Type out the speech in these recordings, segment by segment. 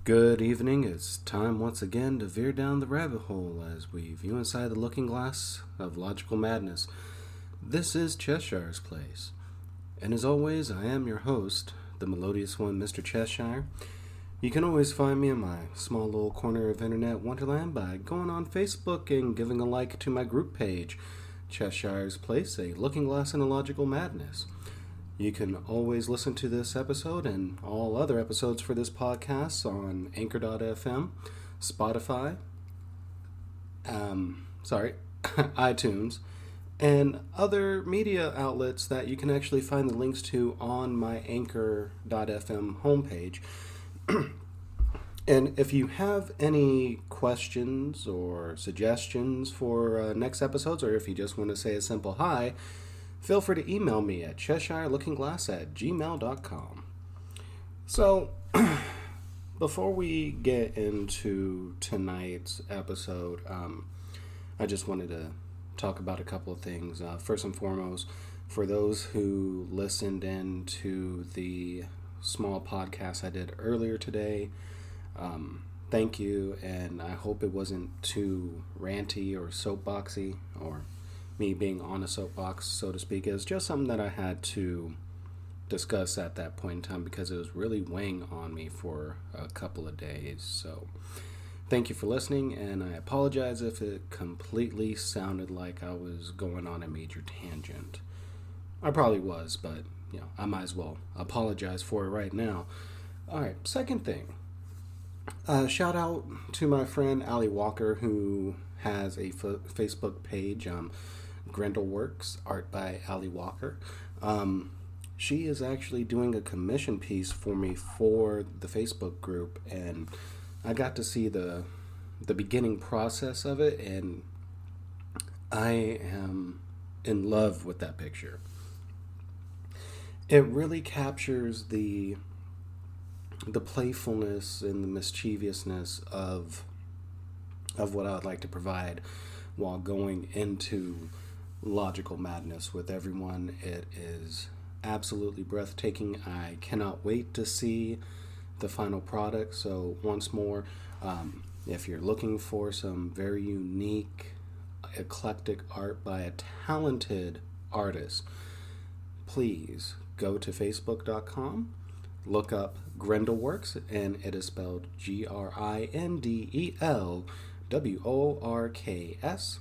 Good evening. It's time once again to veer down the rabbit hole as we view inside the looking glass of logical madness. This is Cheshire's Place. And as always, I am your host, the melodious one, Mr. Cheshire. You can always find me in my small little corner of internet wonderland by going on Facebook and giving a like to my group page, Cheshire's Place, a looking glass in a logical madness. You can always listen to this episode and all other episodes for this podcast on Anchor.fm, Spotify, iTunes, and other media outlets that you can actually find the links to on my Anchor.fm homepage. And if you have any questions or suggestions for next episodes, or if you just want to say a simple hi, feel free to email me at cheshirelookingglass@gmail.com. So, before we get into tonight's episode, I just wanted to talk about a couple of things. First and foremost, for those who listened in to the small podcast I did earlier today, thank you, and I hope it wasn't too ranty or soapboxy, or me being on a soapbox, so to speak. Is just something that I had to discuss at that point in time because it was really weighing on me for a couple of days. So thank you for listening, and I apologize if it completely sounded like I was going on a major tangent. I probably was, but I might as well apologize for it right now. Alright, second thing. Shout out to my friend Ali Walker, who has a Facebook page, Grindleworks, art by Ali Walker. She is actually doing a commission piece for me for the Facebook group, and I got to see the beginning process of it, and I am in love with that picture. It really captures the playfulness and the mischievousness of what I would like to provide while going into logical madness with everyone. It is absolutely breathtaking. I cannot wait to see the final product. So once more, if you're looking for some very unique, eclectic art by a talented artist, please go to facebook.com, look up Grindleworks, and it is spelled Grindelworks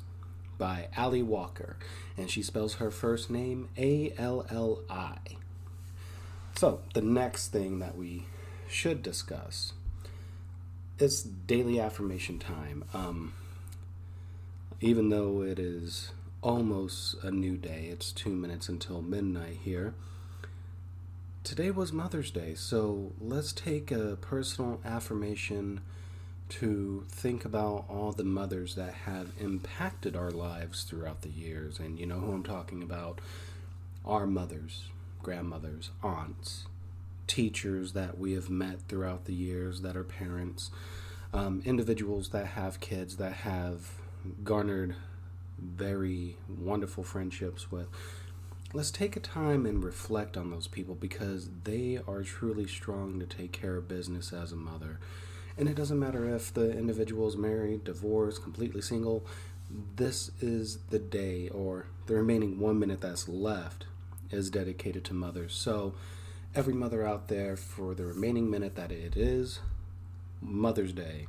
by Ali Walker, and she spells her first name Alli. So the next thing that we should discuss is daily affirmation time. Even though it is almost a new day, it's 2 minutes until midnight here. Today was Mother's Day, so let's take a personal affirmation to think about all the mothers that have impacted our lives throughout the years. And you know who I'm talking about. Our mothers, grandmothers, aunts, teachers that we have met throughout the years that are parents, individuals that have kids that have garnered very wonderful friendships with. Let's take a time and reflect on those people, because they are truly strong to take care of business as a mother. And it doesn't matter if the individual is married, divorced, completely single. This is the day, or the remaining 1 minute that's left, is dedicated to mothers. So every mother out there, for the remaining minute that it is Mother's Day,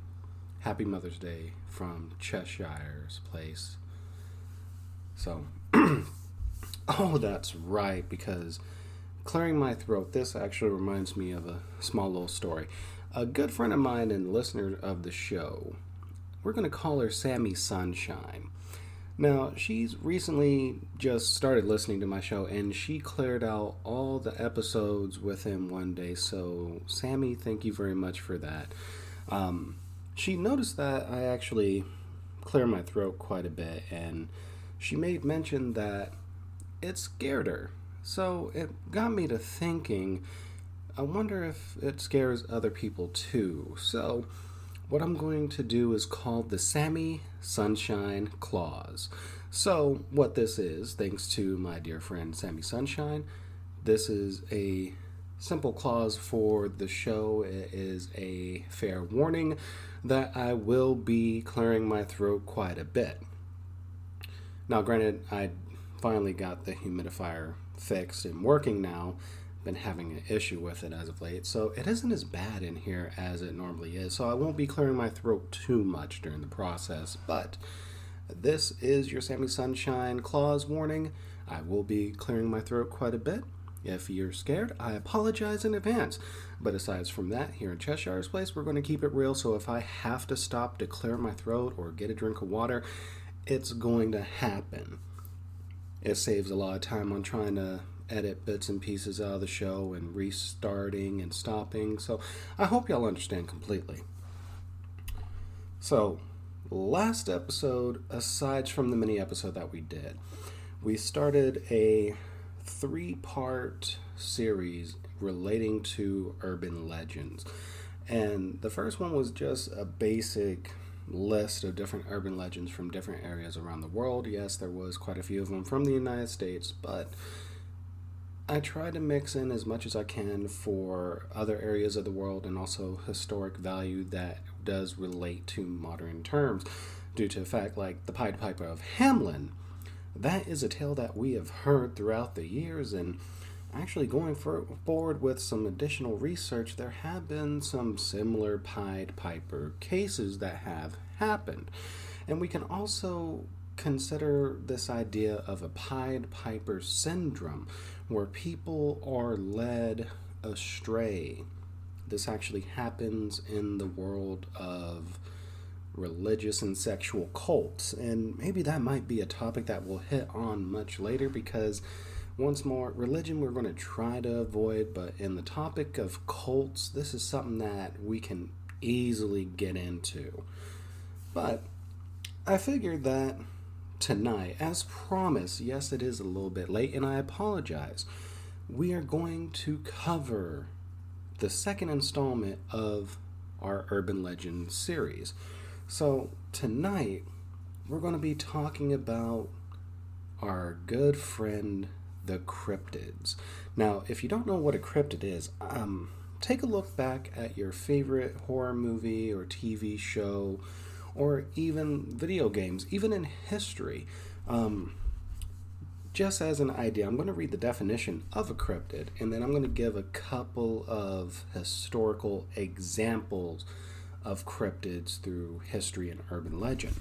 happy Mother's Day from Cheshire's Place. So oh, that's right, because clearing my throat, this actually reminds me of a small little story. A good friend of mine and listener of the show, we're going to call her Sammy Sunshine. Now, she's recently just started listening to my show, and she cleared out all the episodes within one day. So, Sammy, thank you very much for that. She noticed that I actually clear my throat quite a bit, and she made mention that it scared her. So it got me to thinking, I wonder if it scares other people too. So what I'm going to do is called the Sammy Sunshine Clause. So what this is, thanks to my dear friend Sammy Sunshine, this is a simple clause for the show is a fair warning that I will be clearing my throat quite a bit. Now, granted, I finally got the humidifier fixed and working now. Been having an issue with it as of late, so it isn't as bad in here as it normally is, so I won't be clearing my throat too much during the process. But this is your Sammy Sunshine clause warning. I will be clearing my throat quite a bit. If you're scared, I apologize in advance. But aside from that, here in Cheshire's place, we're going to keep it real, so if I have to stop to clear my throat or get a drink of water, it's going to happen. It saves a lot of time on trying to edit bits and pieces out of the show and restarting and stopping, so I hope y'all understand completely. So, last episode, aside from the mini episode that we did, we started a 3-part series relating to urban legends. And the first one was just a basic list of different urban legends from different areas around the world. Yes, there was quite a few of them from the United States, but I try to mix in as much as I can for other areas of the world and also historic value that does relate to modern terms, due to the fact like the Pied Piper of Hamelin. That is a tale that we have heard throughout the years, and actually going forward with some additional research, there have been some similar Pied Piper cases that have happened. And we can also consider this idea of a Pied Piper syndrome, where people are led astray. This actually happens in the world of religious and sexual cults, and maybe that might be a topic that we'll hit on much later, because once more, religion we're going to try to avoid, but in the topic of cults, this is something that we can easily get into. But I figured that tonight, as promised, yes, it is a little bit late and I apologize, we are going to cover the second installment of our Urban Legends series. So tonight we're going to be talking about our good friend the Cryptids. Now, if you don't know what a cryptid is, take a look back at your favorite horror movie or TV show, or even video games, even in history. Just as an idea, I'm going to read the definition of a cryptid, and then I'm going to give a couple of historical examples of cryptids through history and urban legend.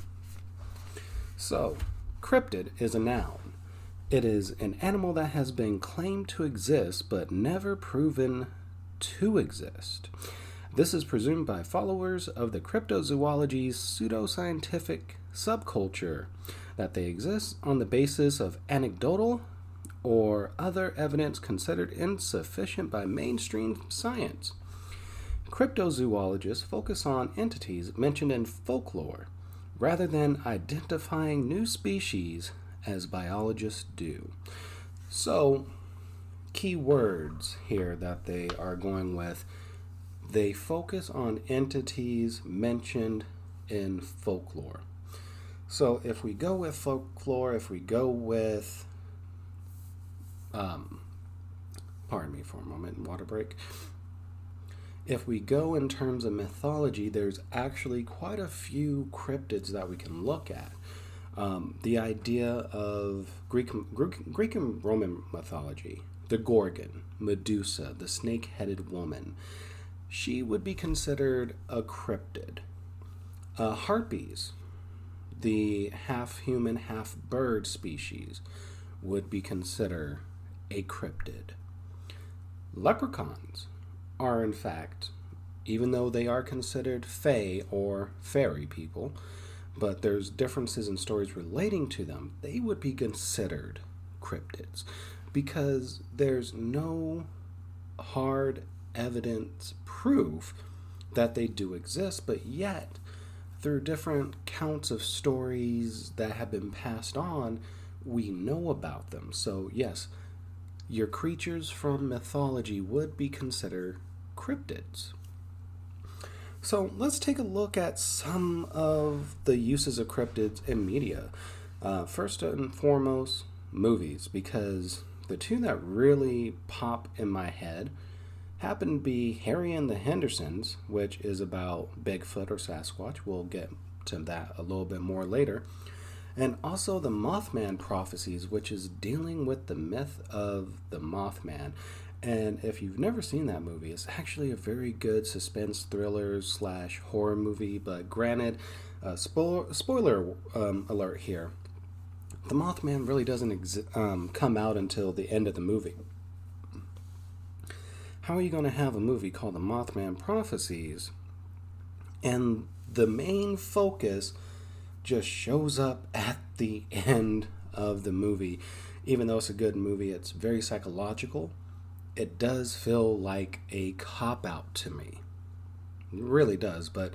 So, cryptid is a noun. It is an animal that has been claimed to exist but never proven to exist. This is presumed by followers of the cryptozoology's pseudoscientific subculture that they exist on the basis of anecdotal or other evidence considered insufficient by mainstream science. Cryptozoologists focus on entities mentioned in folklore rather than identifying new species as biologists do. So, key words here that they are going with: they focus on entities mentioned in folklore. So if we go with folklore, if we go with, pardon me for a moment, water break. If we go in terms of mythology, there's actually quite a few cryptids that we can look at. The idea of Greek and Roman mythology, the Gorgon, Medusa, the snake-headed woman, she would be considered a cryptid. Harpies, the half-human, half-bird species, would be considered a cryptid. Leprechauns are, in fact, even though they are considered fae or fairy people, but there's differences in stories relating to them, they would be considered cryptids because there's no hard evidence proof that they do exist, but yet through different counts of stories that have been passed on, we know about them. So yes, your creatures from mythology would be considered cryptids. So let's take a look at some of the uses of cryptids in media. First and foremost, movies, because the two that really pop in my head happened to be Harry and the Hendersons, which is about Bigfoot or Sasquatch. We'll get to that a little bit more later. And also the Mothman Prophecies, which is dealing with the myth of the Mothman. And if you've never seen that movie, it's actually a very good suspense thriller / horror movie. But granted, spoiler alert here, the Mothman really doesn't come out until the end of the movie. How are you going to have a movie called The Mothman Prophecies and the main focus just shows up at the end of the movie? Even though it's a good movie, it's very psychological. It does feel like a cop-out to me. It really does, but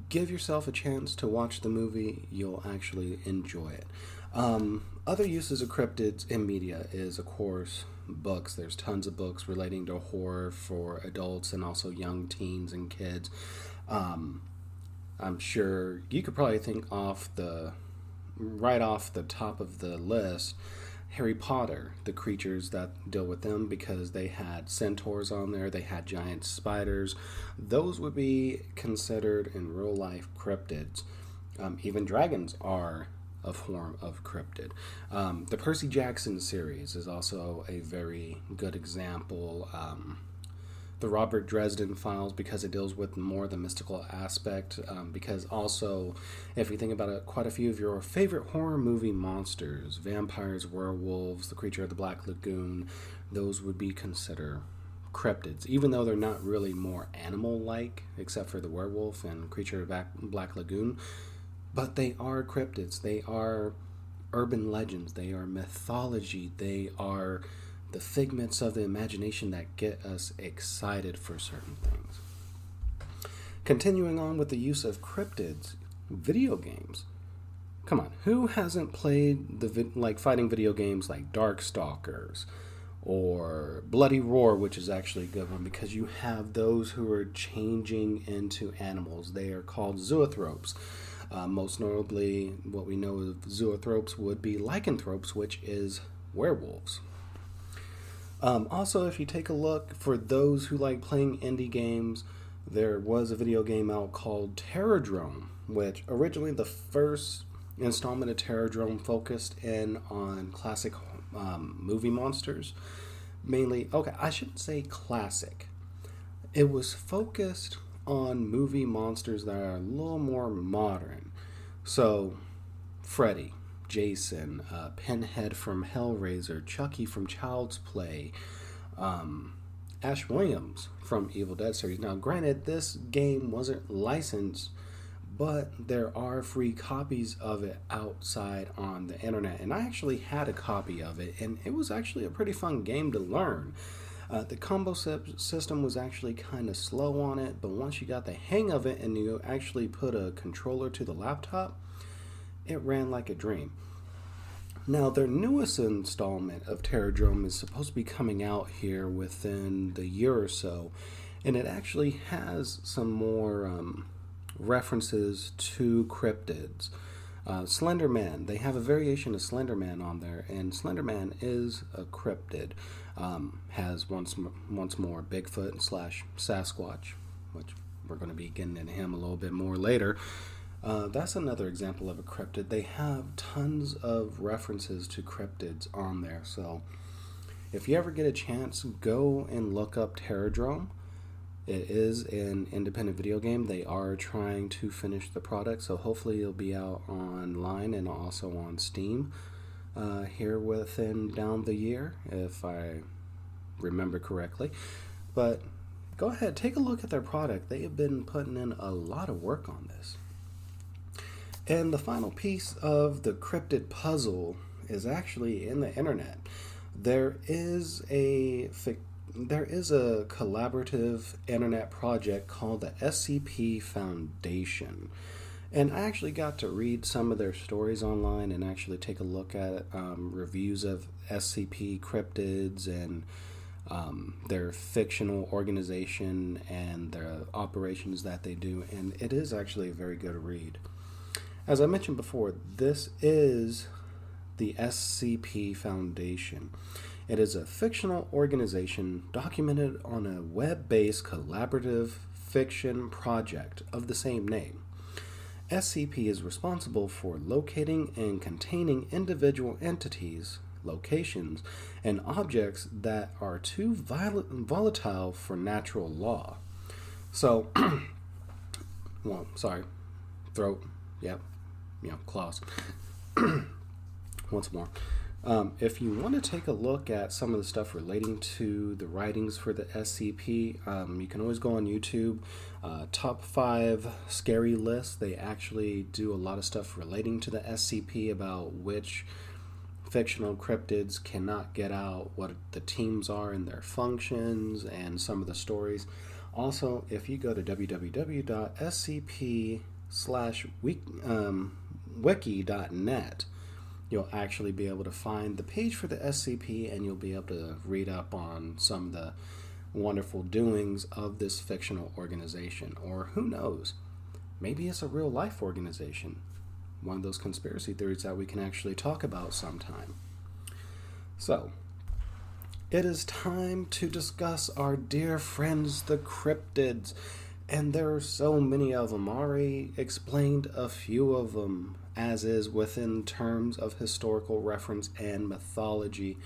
give yourself a chance to watch the movie. You'll actually enjoy it. Other uses of cryptids in media is, of course, books. There's tons of books relating to horror for adults and also young teens and kids. I'm sure you could probably think right off the top of the list, Harry Potter, the creatures that deal with them, because they had centaurs on there, they had giant spiders. Those would be considered in real life cryptids. Even dragons are a form of cryptid. The Percy Jackson series is also a very good example. The Robert Dresden Files, because it deals with more the mystical aspect, because also, if you think about it, quite a few of your favorite horror movie monsters, vampires, werewolves, the creature of the Black Lagoon, those would be considered cryptids, even though they're not really more animal-like, except for the werewolf and creature of Black Lagoon, but they are cryptids. They are urban legends. They are mythology. They are the figments of the imagination that get us excited for certain things. Continuing on with the use of cryptids, video games. Come on, who hasn't played fighting video games like Darkstalkers or Bloody Roar, which is actually a good one because you have those who are changing into animals. They are called zoanthropes. Most notably, what we know of zoanthropes would be lycanthropes, which is werewolves. Also, if you take a look, for those who like playing indie games, there was a video game out called Terrordrome, which originally the first installment of Terrordrome focused in on classic movie monsters. Mainly, okay, I shouldn't say classic. It was focused on movie monsters that are a little more modern. So, Freddy, Jason, Pinhead from Hellraiser, Chucky from Child's Play, Ash Williams from Evil Dead series. Now, granted, this game wasn't licensed, but there are free copies of it outside on the internet. And I actually had a copy of it, and it was actually a pretty fun game to learn. The combo system was actually kind of slow on it, but once you got the hang of it and you actually put a controller to the laptop, it ran like a dream. Now, their newest installment of Terrordrome is supposed to be coming out here within the year or so, and it actually has some more references to cryptids. Slender Man, they have a variation of Slender Man on there, and Slender Man is a cryptid. Has once more Bigfoot / Sasquatch, which we're going to be getting into him a little bit more later. That's another example of a cryptid. They have tons of references to cryptids on there, so if you ever get a chance, go and look up Terrordrome. It is an independent video game. They are trying to finish the product, so hopefully it'll be out online and also on Steam here within down the year, if I remember correctly. But go ahead, take a look at their product. They have been putting in a lot of work on this. And the final piece of the cryptid puzzle is actually in the internet. There is a collaborative internet project called the SCP Foundation. And I actually got to read some of their stories online and actually take a look at reviews of SCP cryptids and their fictional organization and their operations that they do. And it is actually a very good read. As I mentioned before, this is the SCP Foundation. It is a fictional organization documented on a web-based collaborative fiction project of the same name. SCP is responsible for locating and containing individual entities, locations, and objects that are too volatile for natural law. So, well, sorry, throat, yep, claws. Once more. If you want to take a look at some of the stuff relating to the writings for the SCP, you can always go on YouTube. Top 5 scary lists. They actually do a lot of stuff relating to the SCP about which fictional cryptids cannot get out, what the teams are and their functions, and some of the stories. Also, if you go to www.scp/wiki.net, you'll actually be able to find the page for the SCP, and you'll be able to read up on some of the wonderful doings of this fictional organization. Or who knows, maybe it's a real life organization. One of those conspiracy theories that we can actually talk about sometime. So, it is time to discuss our dear friends, the cryptids. And there are so many of them. I already explained a few of them, as is within terms of historical reference and mythology,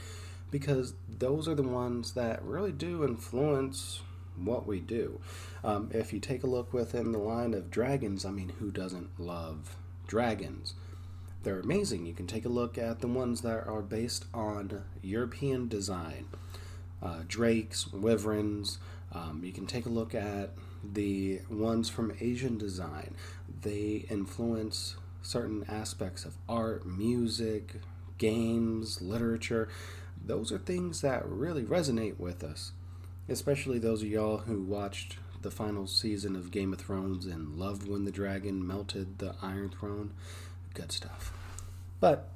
because those are the ones that really do influence what we do. If you take a look within the line of dragons, I mean, who doesn't love dragons? They're amazing. You can take a look at the ones that are based on European design, drakes, wyverns. You can take a look at the ones from Asian design. They influence certain aspects of art, music, games, literature. Those are things that really resonate with us, especially those of y'all who watched the final season of Game of Thrones and loved when the dragon melted the Iron Throne. Good stuff. But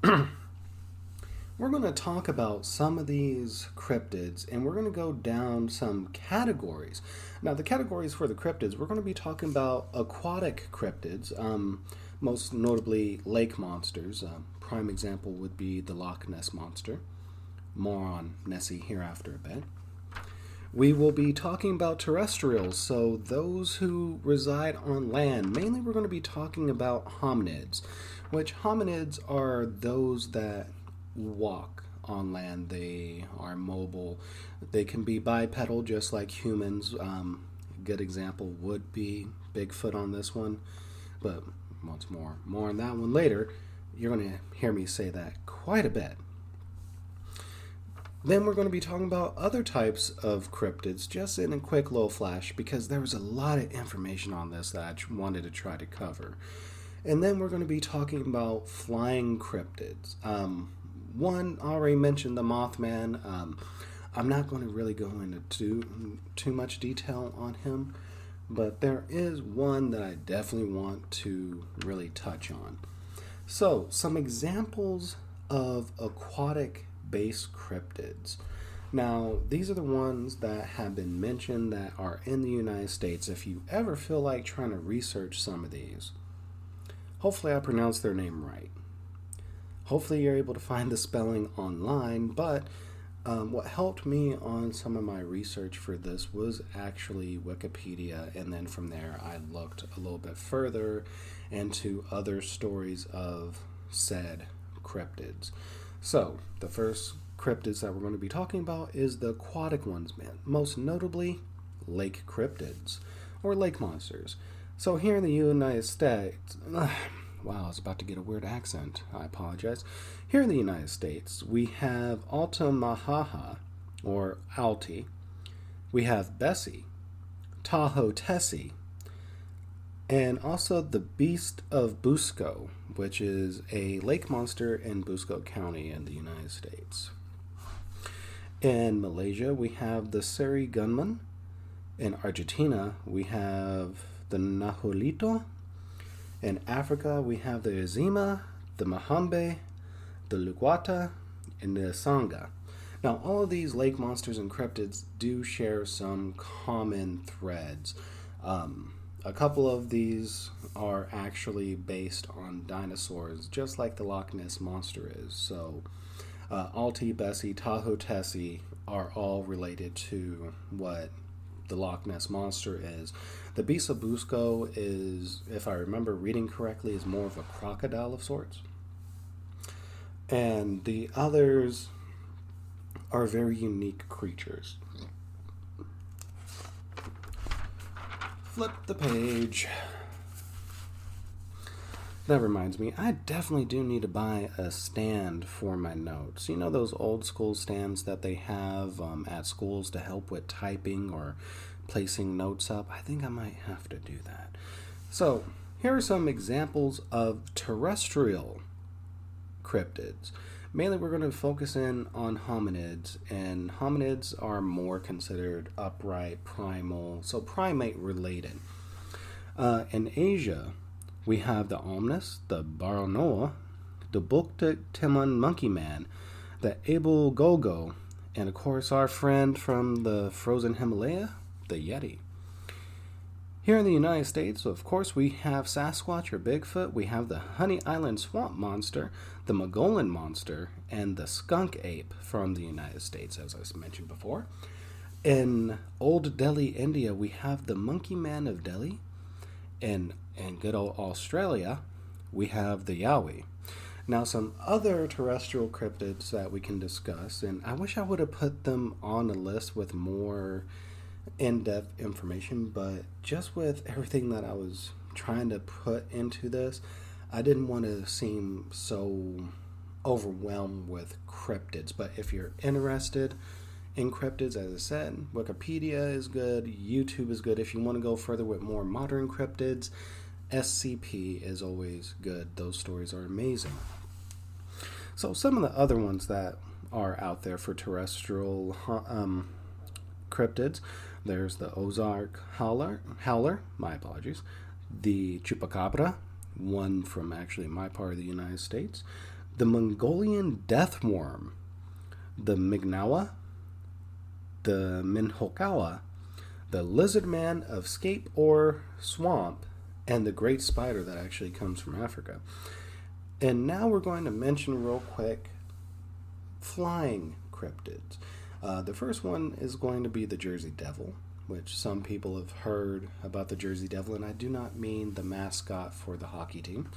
we're going to talk about some of these cryptids, and we're going to go down some categories. Now, the categories for the cryptids, we're going to be talking about aquatic cryptids, most notably lake monsters. Prime example would be the Loch Ness Monster. More on Nessie hereafter a bit. We will be talking about terrestrials, so those who reside on land. Mainly we're going to be talking about hominids, which hominids are those that walk on land. They are mobile. They can be bipedal just like humans. A good example would be Bigfoot on this one, but once more on that one later. You're going to hear me say that quite a bit. Then we're going to be talking about other types of cryptids, just in a quick little flash, because there was a lot of information on this that I wanted to try to cover. And then we're going to be talking about flying cryptids. One, I already mentioned the Mothman. I'm not going to really go into too much detail on him, but there is one that I definitely want to really touch on. So, some examples of aquatic-based cryptids. Now, these are the ones that have been mentioned that are in the United States. If you ever feel like trying to research some of these, hopefully I pronounced their name right. Hopefully you're able to find the spelling online, but what helped me on some of my research for this was actually Wikipedia, and then from there I looked a little bit further into other stories of said cryptids. So, the first cryptids that we're going to be talking about is the aquatic ones, most notably lake cryptids, or lake monsters. So here in the United States, wow, I was about to get a weird accent, I apologize. Here in the United States, we have Altamahaha, or Alti. We have Bessie, Tahoe Tessie, and also the Beast of Busco, which is a lake monster in Busco County in the United States. In Malaysia, we have the Seri Gunman. In Argentina, we have the Nahuelito. In Africa, we have the Azima, the Mahambe, the Luguata, and the Sangha. Now, all of these lake monsters and cryptids do share some common threads. A couple of these are actually based on dinosaurs, just like the Loch Ness Monster is. So, Alti, Bessie, Tahoe, Tessie are all related to what the Loch Ness Monster is. The Bisabusco is, if I remember reading correctly, is more of a crocodile of sorts. And the others are very unique creatures. Flip the page. That reminds me, I definitely do need to buy a stand for my notes. You know those old school stands that they have at schools to help with typing or placing notes up? I think I might have to do that. So, here are some examples of terrestrial cryptids. Mainly we're going to focus in on hominids, and hominids are more considered upright, primal, so primate related. In Asia, we have the Omnis, the Baranoa, the Bukta Timon Monkey Man, the Abel Gogo, and of course our friend from the frozen Himalaya, the Yeti. Here in the United States, of course, we have Sasquatch or Bigfoot, we have the Honey Island Swamp Monster, the Mogollon Monster, and the Skunk Ape from the United States, as I mentioned before. In Old Delhi, India, we have the Monkey Man of Delhi. In good old Australia, we have the Yowie. Now, some other terrestrial cryptids that we can discuss, and I wish I would have put them on a list with more in-depth information, but just with everything that I was trying to put into this, I didn't want to seem so overwhelmed with cryptids. But if you're interested in cryptids, as I said, Wikipedia is good, YouTube is good. If you want to go further with more modern cryptids, SCP is always good. Those stories are amazing. So some of the other ones that are out there for terrestrial cryptids, there's the Ozark Howler, my apologies, the Chupacabra, one from actually my part of the United States, the Mongolian Death Worm, the Mignawa, the Minhokawa, the Lizard Man of Scape or Swamp, and the Great Spider that actually comes from Africa. And now we're going to mention real quick flying cryptids. The first one is going to be the Jersey Devil, which some people have heard about the Jersey Devil, and I do not mean the mascot for the hockey team.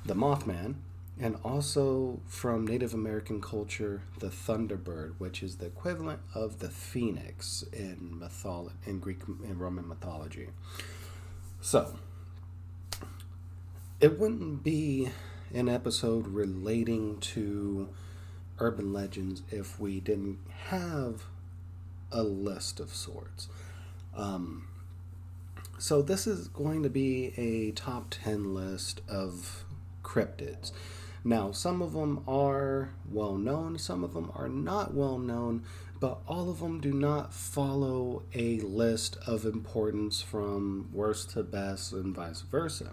The Mothman, and also from Native American culture, the Thunderbird, which is the equivalent of the Phoenix in Greek and Roman mythology. So, it wouldn't be an episode relating to urban legends if we didn't have a list of sorts. So this is going to be a top 10 list of cryptids. Now, some of them are well known, some of them are not well known, but all of them do not follow a list of importance from worst to best and vice versa.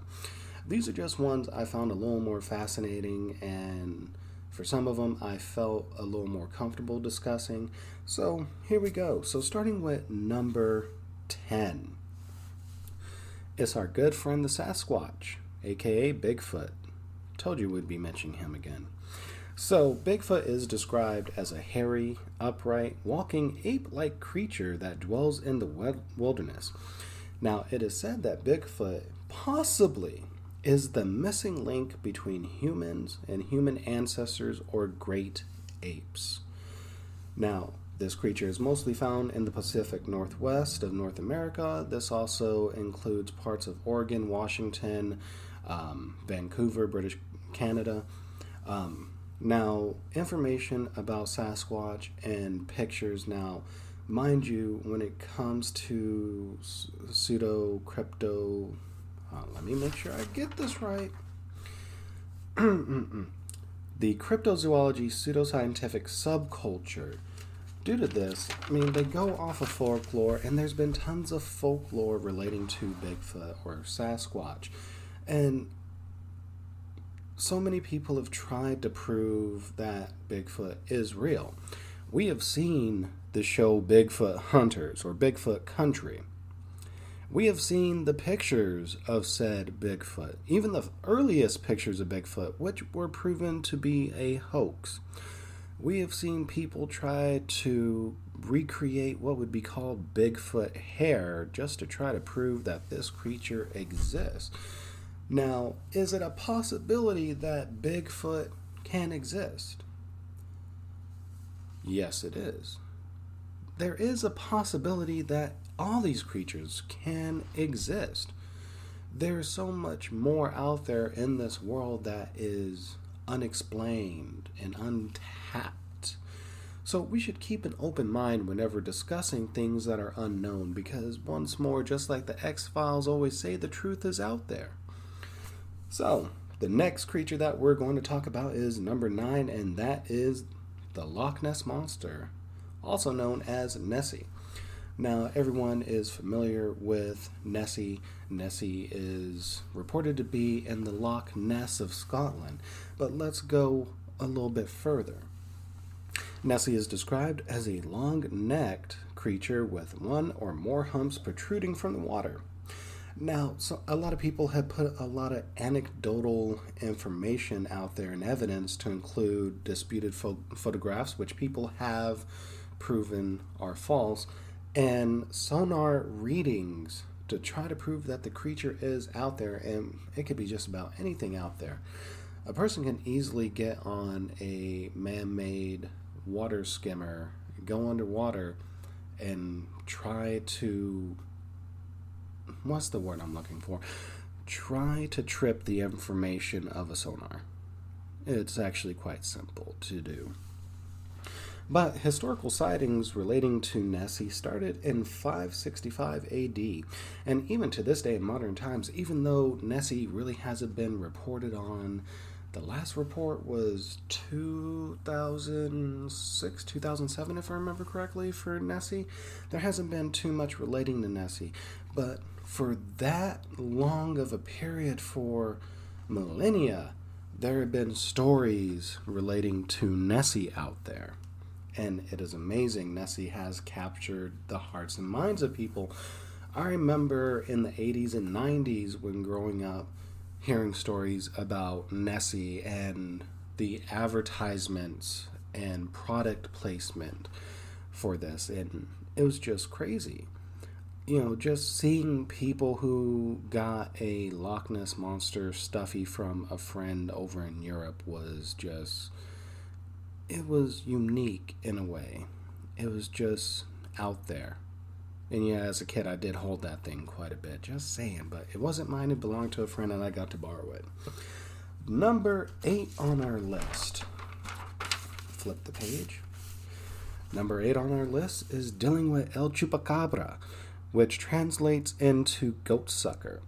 These are just ones I found a little more fascinating, and for some of them I felt a little more comfortable discussing. So here we go. So starting with number 10. It's our good friend the Sasquatch, aka Bigfoot. Told you we'd be mentioning him again. So Bigfoot is described as a hairy, upright, walking ape-like creature that dwells in the wilderness. Now, it is said that Bigfoot possibly is the missing link between humans and human ancestors or great apes. Now, this creature is mostly found in the Pacific Northwest of North America. This also includes parts of Oregon, Washington, Vancouver, British Canada. Now, information about Sasquatch and pictures. Now, mind you, when it comes to pseudo-crypto... let me make sure I get this right. The cryptozoology pseudoscientific subculture. Due to this, I mean, they go off of folklore, and there's been tons of folklore relating to Bigfoot or Sasquatch. And so many people have tried to prove that Bigfoot is real. We have seen the show Bigfoot Hunters or Bigfoot Country. We have seen the pictures of said Bigfoot, even the earliest pictures of Bigfoot, which were proven to be a hoax. We have seen people try to recreate what would be called Bigfoot hair just to try to prove that this creature exists. Now, is it a possibility that Bigfoot can exist? Yes, it is. There is a possibility that all these creatures can exist. There's so much more out there in this world that is unexplained and untapped. So we should keep an open mind whenever discussing things that are unknown, because once more, just like the X-Files always say, the truth is out there. So the next creature that we're going to talk about is number 9, and that is the Loch Ness Monster, also known as Nessie. Now, everyone is familiar with Nessie. Nessie is reported to be in the Loch Ness of Scotland, but let's go a little bit further. Nessie is described as a long-necked creature with one or more humps protruding from the water. Now, so a lot of people have put a lot of anecdotal information out there and evidence to include disputed photographs, which people have proven are false, and sonar readings to try to prove that the creature is out there, and it could be just about anything out there. A person can easily get on a man-made water skimmer, go underwater, and try to... what's the word I'm looking for? Try to trip the information of a sonar. It's actually quite simple to do. But historical sightings relating to Nessie started in 565 AD, and even to this day in modern times, even though Nessie really hasn't been reported on, the last report was 2006, 2007, if I remember correctly, for Nessie. There hasn't been too much relating to Nessie, but for that long of a period, for millennia, there have been stories relating to Nessie out there. And it is amazing. Nessie has captured the hearts and minds of people. I remember in the 80s and 90s when growing up, hearing stories about Nessie and the advertisements and product placement for this. And it was just crazy. You know, just seeing people who got a Loch Ness Monster stuffy from a friend over in Europe was just... it was unique in a way. It was just out there. And yeah, as a kid, I did hold that thing quite a bit. Just saying. But it wasn't mine. It belonged to a friend, and I got to borrow it. Number 8 on our list. Flip the page. Number 8 on our list is dealing with El Chupacabra, which translates into goat sucker.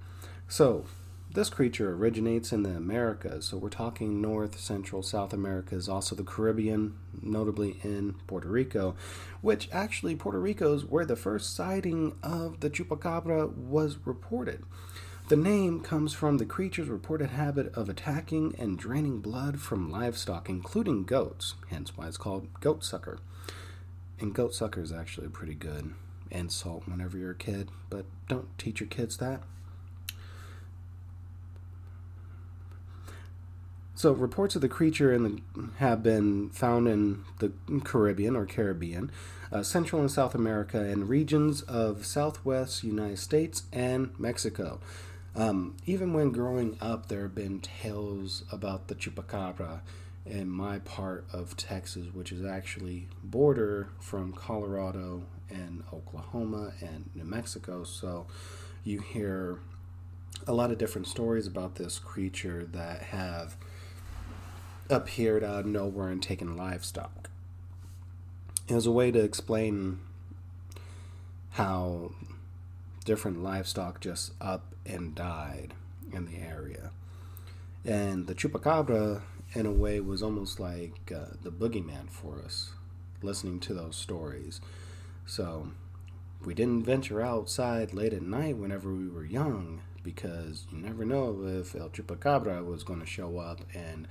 So, this creature originates in the Americas, so we're talking North, Central, South Americas, also the Caribbean, notably in Puerto Rico, which actually Puerto Rico is where the first sighting of the Chupacabra was reported. The name comes from the creature's reported habit of attacking and draining blood from livestock, including goats, hence why it's called goat sucker. And goat sucker is actually a pretty good insult whenever you're a kid, but don't teach your kids that. So reports of the creature have been found in the Caribbean, Central and South America, and regions of Southwest United States and Mexico. Even when growing up, there have been tales about the Chupacabra in my part of Texas, which is actually border from Colorado and Oklahoma and New Mexico. So you hear a lot of different stories about this creature that have appeared out of nowhere and taken livestock. It was a way to explain how different livestock just up and died in the area. And the Chupacabra, in a way, was almost like the boogeyman for us, listening to those stories. So we didn't venture outside late at night whenever we were young, because you never know if El Chupacabra was going to show up and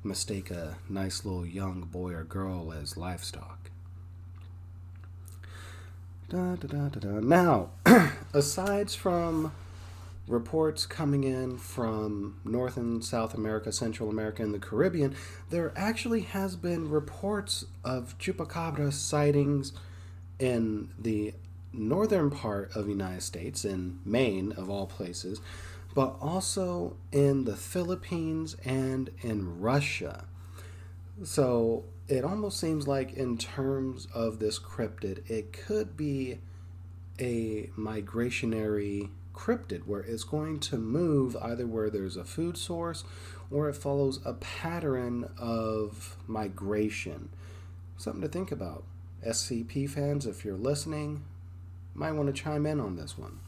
mistake a nice little young boy or girl as livestock. Now, aside from reports coming in from North and South America, Central America, and the Caribbean, there actually has been reports of chupacabra sightings in the northern part of the United States, in Maine of all places, but also in the Philippines and in Russia. So it almost seems like, in terms of this cryptid, it could be a migrationary cryptid where it's going to move either where there's a food source or it follows a pattern of migration. Something to think about. SCP fans, if you're listening, might want to chime in on this one.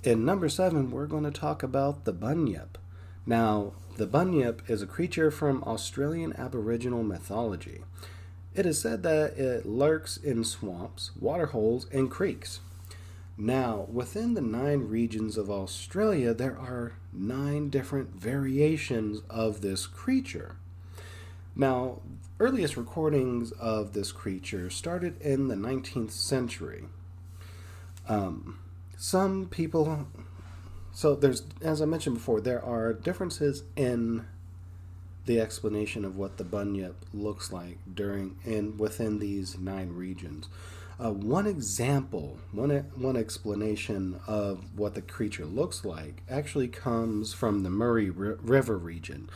In number 7, we're going to talk about the bunyip. Now, the bunyip is a creature from Australian Aboriginal mythology. It is said that it lurks in swamps, waterholes, and creeks. Now, within the 9 regions of Australia, there are 9 different variations of this creature. Now, earliest recordings of this creature started in the 19th century. Some people, so there's, as I mentioned before, there are differences in the explanation of what the bunyip looks like within these 9 regions. One example, one explanation of what the creature looks like actually comes from the Murray River region,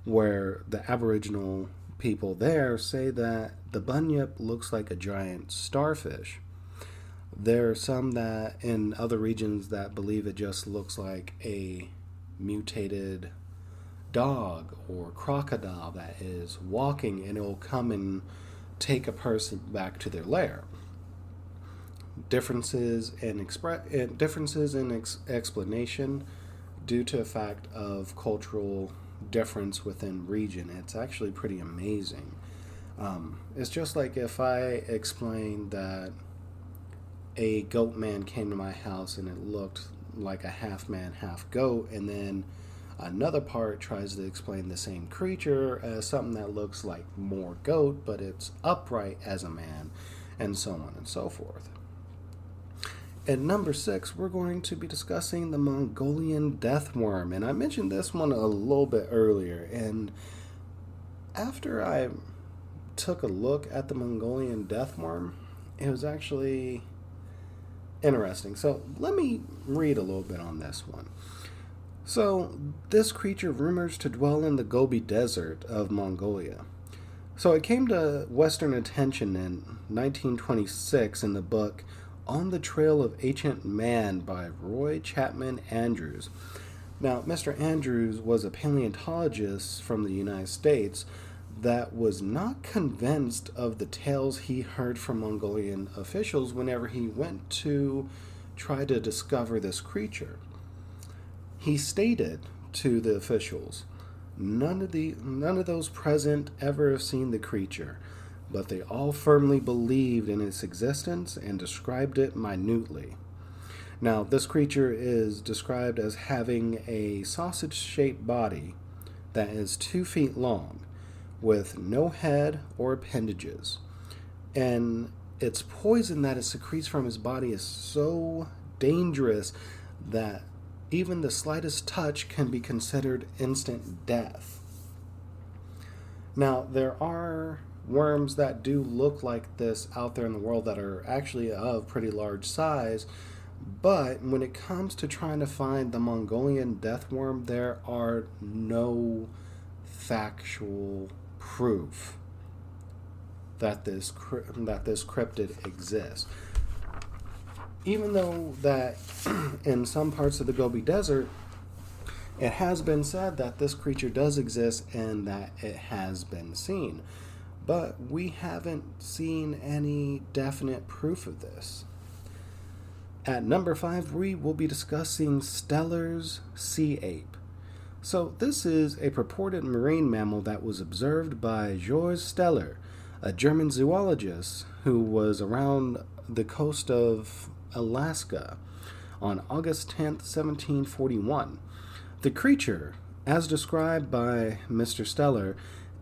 where the Aboriginal people there say that the bunyip looks like a giant starfish. There are some that in other regions that believe it just looks like a mutated dog or crocodile that is walking, and it will come and take a person back to their lair. Differences in explanation due to a fact of cultural difference within region. It's actually pretty amazing. It's just like if I explained that a goat man came to my house and it looked like a half man, half goat, and then another part tries to explain the same creature as something that looks like more goat, but it's upright as a man, and so on and so forth. At number 6, we're going to be discussing the Mongolian death worm, and I mentioned this one a little bit earlier, and after I took a look at the Mongolian death worm, it was actually interesting. So let me read a little bit on this one. So this creature rumors to dwell in the Gobi Desert of Mongolia. So it came to Western attention in 1926 in the book On the Trail of Ancient Man by Roy Chapman Andrews. Now, Mr. Andrews was a paleontologist from the United States that was not convinced of the tales he heard from Mongolian officials whenever he went to try to discover this creature. He stated to the officials, none of those present ever have seen the creature, but they all firmly believed in its existence and described it minutely. Now, this creature is described as having a sausage-shaped body that is 2 feet long, with no head or appendages. And its poison that it secretes from his body is so dangerous that even the slightest touch can be considered instant death. Now, there are worms that do look like this out there in the world that are actually of pretty large size, but when it comes to trying to find the Mongolian death worm, there are no factual proof that this cryptid exists. Even though that in some parts of the Gobi Desert, it has been said that this creature does exist and that it has been seen. But we haven't seen any definite proof of this. At number 5, we will be discussing Steller's sea ape. So this is a purported marine mammal that was observed by George Steller, a German zoologist who was around the coast of Alaska on August 10th, 1741. The creature, as described by Mr. Steller,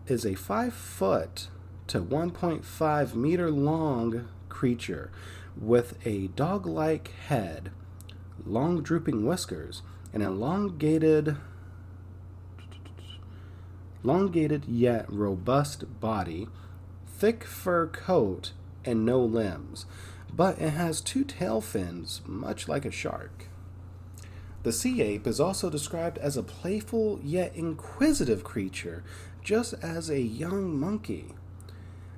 is a 5 foot to 1.5 meter long creature with a dog-like head, long drooping whiskers, an elongated yet robust body, thick fur coat, and no limbs, but it has two tail fins, much like a shark. The sea ape is also described as a playful yet inquisitive creature, just as a young monkey.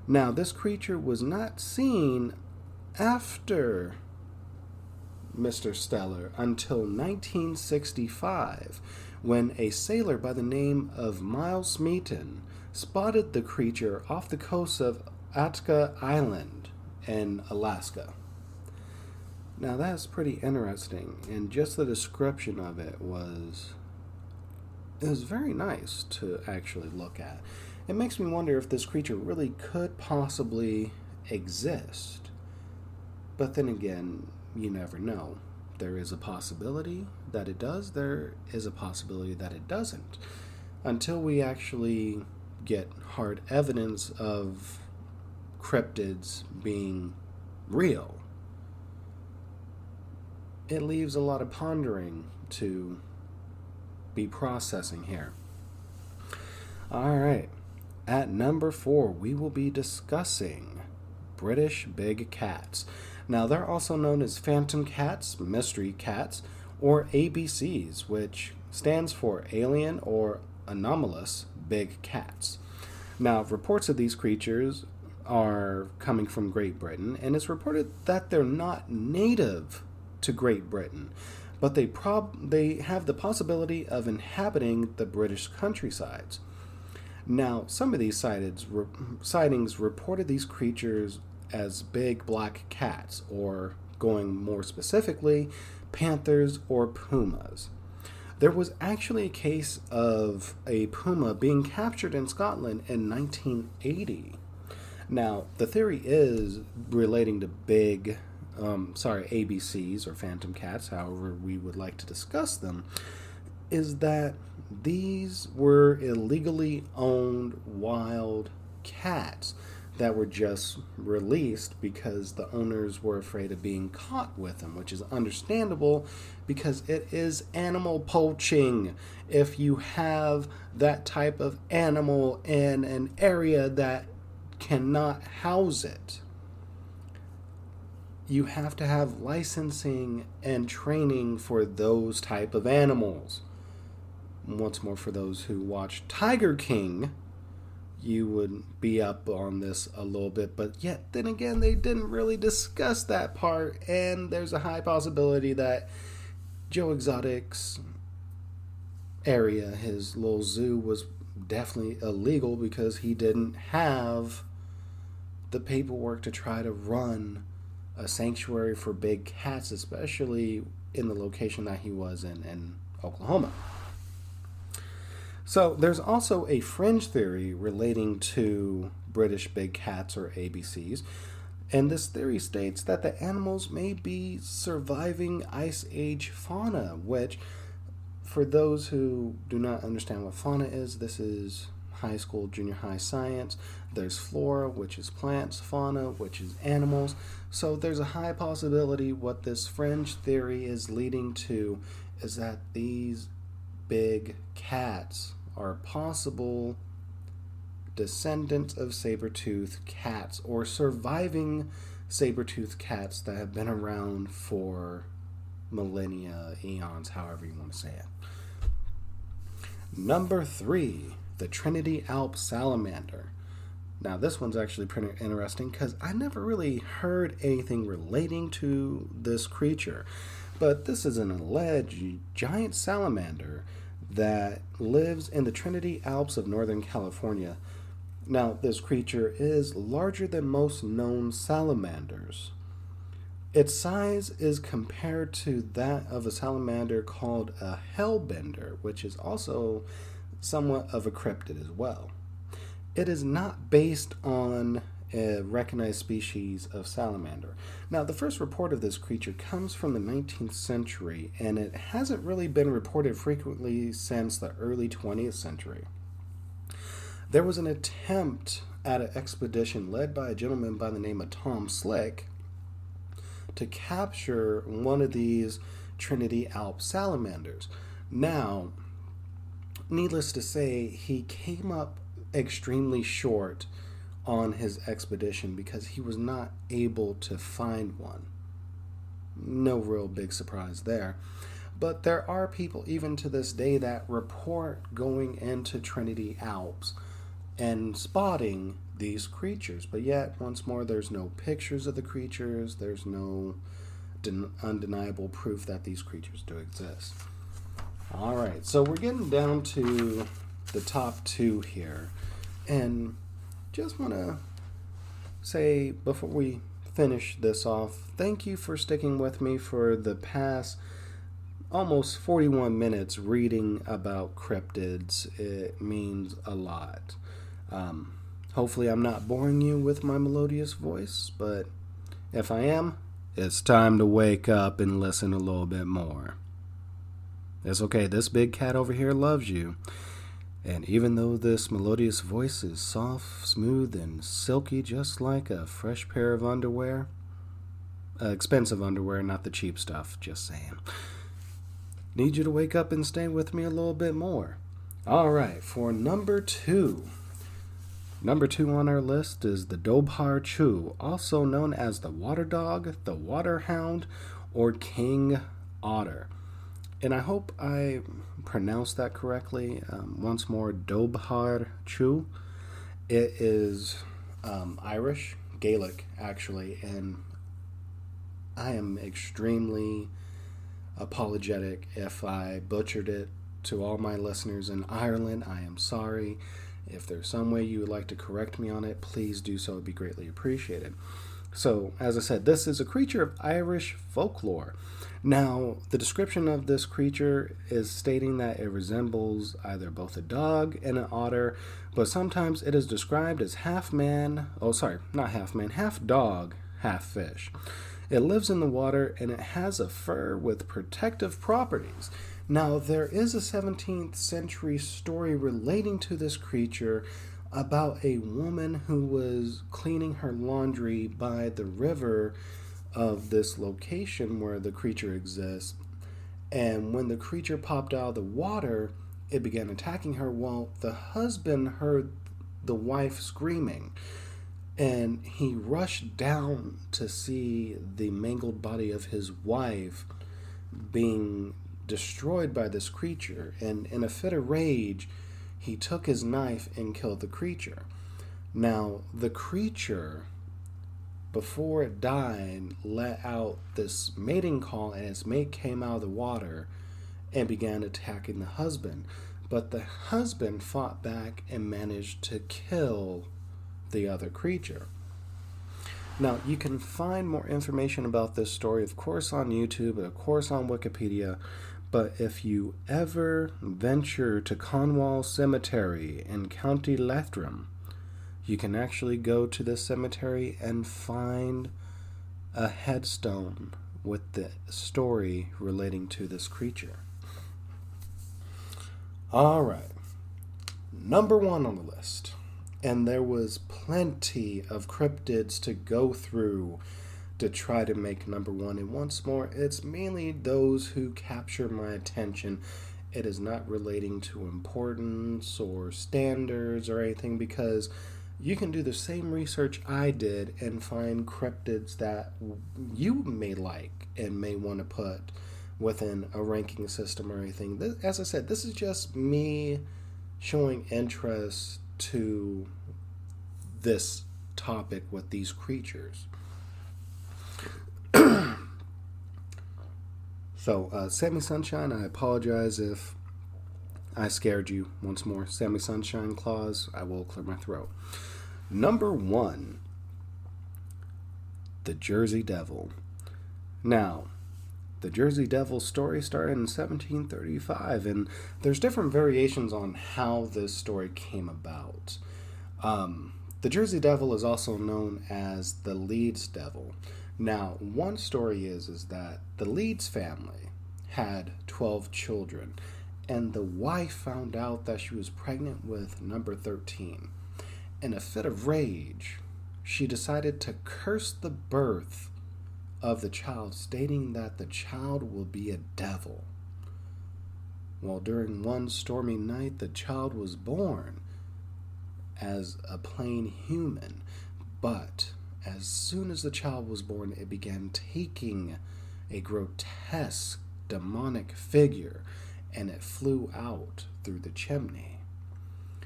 Now, this creature was not seen after Mr. Stellar until 1965, when a sailor by the name of Miles Smeaton spotted the creature off the coast of Atka Island in Alaska. Now that's pretty interesting, and just the description of it was very nice to actually look at. It makes me wonder if this creature really could possibly exist. But then again, you never know. There is a possibility that it does, there is a possibility that it doesn't. Until we actually get hard evidence of cryptids being real, it leaves a lot of pondering to be processing here. Alright, at number 4, we will be discussing British big cats. Now, they're also known as phantom cats, mystery cats, or ABCs, which stands for alien or anomalous big cats. Now, reports of these creatures are coming from Great Britain, and it's reported that they're not native to Great Britain, but they have the possibility of inhabiting the British countrysides. Now, some of these sightings reported these creatures as big black cats, or going more specifically, panthers or pumas. There was actually a case of a puma being captured in Scotland in 1980. Now, the theory is relating to ABCs or phantom cats, however we would like to discuss them, is that these were illegally owned wild cats that were just released because the owners were afraid of being caught with them, which is understandable because it is animal poaching. If you have that type of animal in an area that cannot house it, you have to have licensing and training for those type of animals. Once more, for those who watch Tiger King, you would be up on this a little bit, but yet then again, they didn't really discuss that part, and there's a high possibility that Joe Exotic's area, his little zoo, was definitely illegal because he didn't have the paperwork to try to run a sanctuary for big cats, especially in the location that he was in Oklahoma. So there's also a fringe theory relating to British big cats or ABCs, and this theory states that the animals may be surviving Ice Age fauna, which, for those who do not understand what fauna is, this is high school, junior high science. There's flora, which is plants, fauna, which is animals. So there's a high possibility what this fringe theory is leading to is that these big cats are possible descendants of saber-toothed cats or surviving saber-toothed cats that have been around for millennia, eons, however you want to say it. Number 3, the Trinity Alp salamander. Now, this one's actually pretty interesting because I never really heard anything relating to this creature, but this is an alleged giant salamander that lives in the Trinity Alps of Northern California. Now, this creature is larger than most known salamanders. Its size is compared to that of a salamander called a hellbender, which is also somewhat of a cryptid as well. It is not based on a recognized species of salamander. Now, the first report of this creature comes from the 19th century, and it hasn't really been reported frequently since the early 20th century. There was an attempt at an expedition led by a gentleman by the name of Tom Slick to capture one of these Trinity Alp salamanders. Now, needless to say, he came up extremely short on his expedition because he was not able to find one. No real big surprise there. But there are people, even to this day, that report going into Trinity Alps and spotting these creatures. But yet, once more, there's no pictures of the creatures. There's no undeniable proof that these creatures do exist. All right, so we're getting down to the top two here. And just want to say, before we finish this off, thank you for sticking with me for the past almost 41 minutes reading about cryptids. It means a lot. Hopefully I'm not boring you with my melodious voice, but if I am, it's time to wake up and listen a little bit more. It's okay, this big cat over here loves you. And even though this melodious voice is soft, smooth, and silky, just like a fresh pair of underwear, expensive underwear, not the cheap stuff, just saying, need you to wake up and stay with me a little bit more. All right, for number two. Number two on our list is the Dobhar Chu, also known as the water dog, the water hound, or king otter. And I hope I pronounced that correctly. Once more, Dobhar Chu. It is Irish, Gaelic, actually, and I am extremely apologetic if I butchered it. To all my listeners in Ireland, I am sorry. If there's some way you would like to correct me on it, please do so. It would be greatly appreciated. So, as I said, this is a creature of Irish folklore. Now, the description of this creature is stating that it resembles either both a dog and an otter, but sometimes it is described as half dog, half fish. It lives in the water and it has a fur with protective properties. Now, there is a 17th century story relating to this creature about a woman who was cleaning her laundry by the river of this location where the creature exists. And when the creature popped out of the water, it began attacking her. Well, the husband heard the wife screaming, and he rushed down to see the mangled body of his wife being destroyed by this creature. And in a fit of rage, he took his knife and killed the creature. Now, the creature, before it died, let out this mating call, and its mate came out of the water and began attacking the husband. But the husband fought back and managed to kill the other creature. Now, you can find more information about this story, of course, on YouTube and, of course, on Wikipedia. But if you ever venture to Cornwall Cemetery in County Leitrim, you can actually go to this cemetery and find a headstone with the story relating to this creature. All right, number one on the list. And there was plenty of cryptids to go through to try to make number one. And once more, it's mainly those who capture my attention. It is not relating to importance or standards or anything, because you can do the same research I did and find cryptids that you may like and may want to put within a ranking system or anything. This, as I said, this is just me showing interest to this topic with these creatures. So, Sammy Sunshine, I apologize if I scared you once more. Sammy Sunshine claws, I will clear my throat. Number one, the Jersey Devil. Now, the Jersey Devil story started in 1735, and there's different variations on how this story came about. The Jersey Devil is also known as the Leeds Devil. Now, one story is that the Leeds family had 12 children, and the wife found out that she was pregnant with number 13. In a fit of rage, she decided to curse the birth of the child, stating that the child will be a devil. Well, during one stormy night, the child was born as a plain human, but as soon as the child was born, it began taking a grotesque demonic figure, and it flew out through the chimney.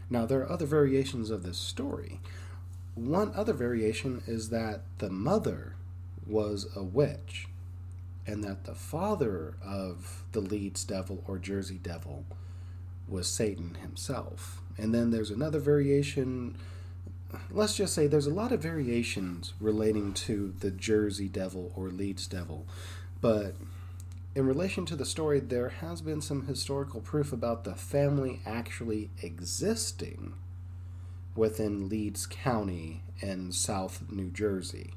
Now, there are other variations of this story. One other variation is that the mother was a witch, and that the father of the Leeds devil or Jersey devil was Satan himself. And then there's another variation. Let's just say there's a lot of variations relating to the Jersey devil or Leeds devil. But in relation to the story, there has been some historical proof about the family actually existing within Leeds County in South New Jersey.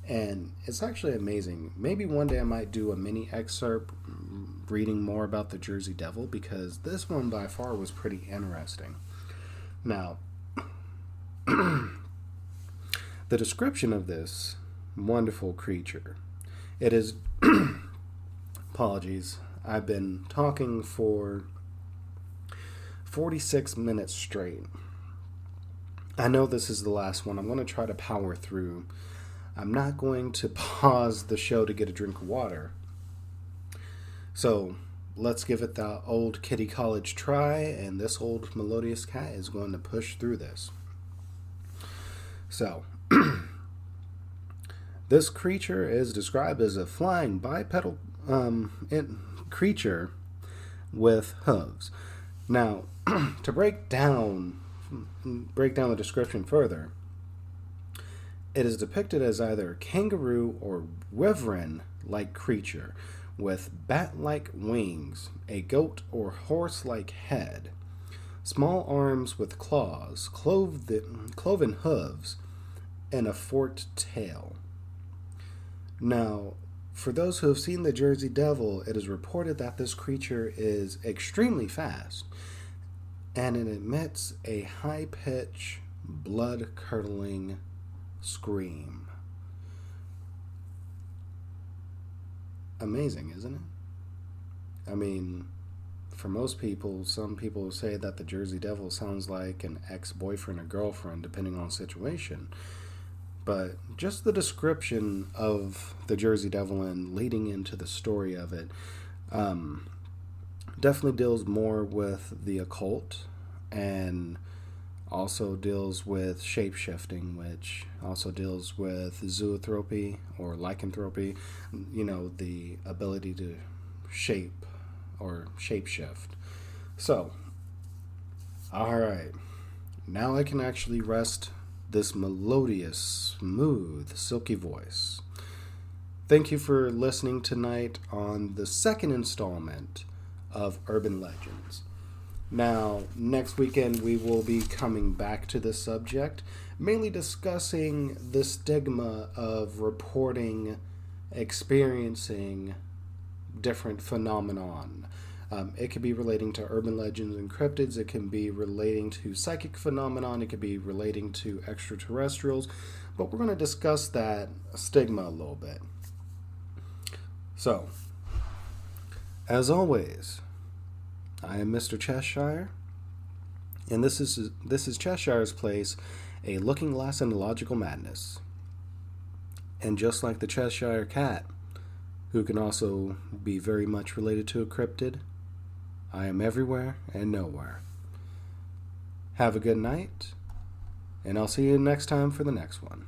And it's actually amazing. Maybe one day I might do a mini excerpt reading more about the Jersey Devil, because this one by far was pretty interesting. Now, the description of this wonderful creature, it is... Apologies. I've been talking for 46 minutes straight. I know this is the last one. I'm going to try to power through. I'm not going to pause the show to get a drink of water. So let's give it the old kitty college try, and this old melodious cat is going to push through this. So, this creature is described as a flying bipedal creature with hooves. Now, to break down the description further, it is depicted as either a kangaroo or wyvern-like creature with bat-like wings, a goat or horse-like head, small arms with claws, cloven hooves, and a forked tail. Now, for those who have seen the Jersey Devil, it is reported that this creature is extremely fast, and it emits a high-pitched, blood-curdling scream. Amazing, isn't it? I mean, for most people, some people say that the Jersey Devil sounds like an ex-boyfriend or girlfriend, depending on situation. But just the description of the Jersey Devil and leading into the story of it definitely deals more with the occult, and also deals with shape-shifting, which also deals with zoanthropy or lycanthropy, the ability to shape or shape-shift. So, alright, now I can actually rest this melodious, smooth, silky voice. Thank you for listening tonight on the second installment of Urban Legends. Now, next weekend we will be coming back to this subject, mainly discussing the stigma of reporting, experiencing different phenomenon. It could be relating to urban legends and cryptids. It can be relating to psychic phenomenon. It could be relating to extraterrestrials. But we're going to discuss that stigma a little bit. So, as always, I am Mr. Cheshire, and this is Cheshire's Place, a looking glass into logical madness. And just like the Cheshire cat, who can also be very much related to a cryptid, I am everywhere and nowhere. Have a good night, and I'll see you next time for the next one.